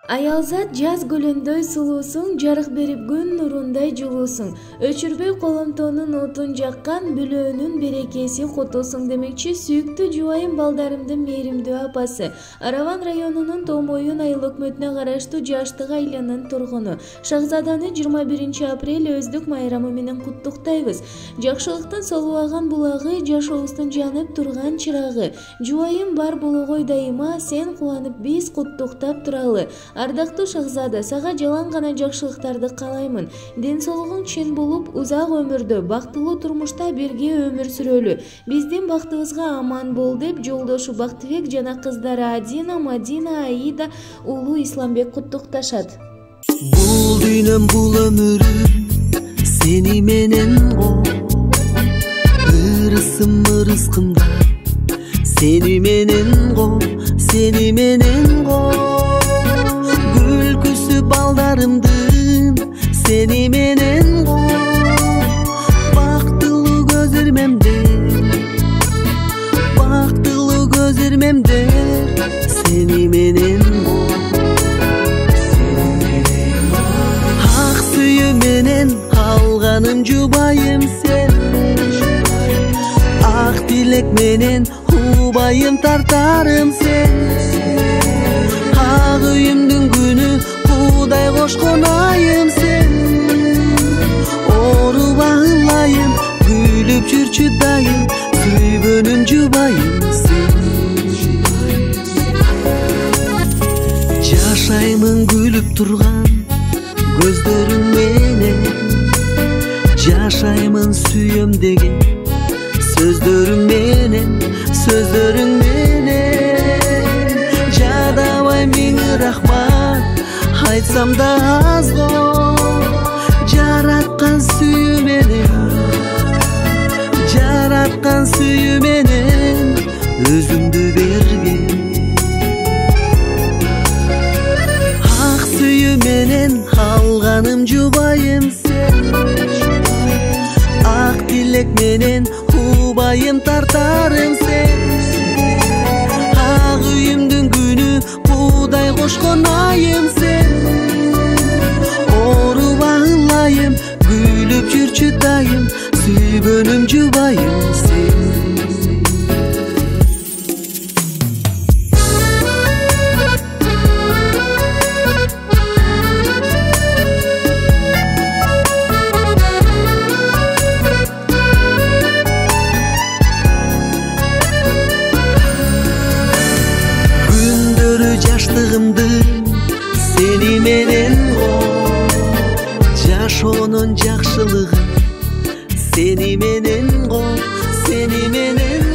Аялзат жаз гүлүндөй сулуусуң, жарык берип күн нурундай жылуусуң. Өчүрбөй коломтонун отун жаккан, бүлөөнүн берекеси котосуң демекчи сүйүктүү жубайым балдарымдын мээримдүү апасы. Араван районунун Томоюн айыл өкмөтүнө караштуу Жаштык айылынын тургуну. Шахзаданы 21 апрель өздүк майрамы менен куттуктайбыз. Жакшылыктын солубаган булагы, жашообуздун жанып турган чырагы. Жубайым бар болгой дайыма, сен кубанып биз куттуктап туралы. Ардактуу Шахзада, сага жалаң гана жакшылыктарды каалаймын. Ден соолугуң чын болуп, узак өмүрдө, бактылуу турмушта бирге өмүр сүрөлү. Биздин бактыбызга аман бол деп жолдошу Бактыбек жана кыздары Адина, Мадина, Аида, уулу Исламбек куттукташат. Бул дүйнөм, бул өмүрүм сени менен го. Ырысым ырыскымда сени менен го, сени менен го. Балдарымдын сени менен го. Бактылуу көз ирмемде сени менен го. Ак сүйүү менен алганым жубайым сен. Ак тилек менен убайым тартарым сен. Ак үйүмдүн күнү Кудай кошкон айым сен. Ооруба ылайым, күлүп жүрчү дайым, сүйгөнүм жубайым сен. Жашаймын күлүп турган көздөрүң менен. Жашаймын сүйөм деген сөздөрүң менен, сөздөрүң менен. Жадабай миң рахмат айтсам да аз го. Жараткан сүйүү менен өзүмдү берген. Ак сүйүү менен алганым жубайым сен. Ак тилек менен убайым тартарым сен. Ак үйүмдүн күнү Кудай кошкон айым сен. Ооруба ылайым, күлүп жүрчү дайым, сүйгөнүм жубайым сен. Күндөрү жаштыгымдын сени менен го. Жашоонун жакшылыгы сени менен го, сени менен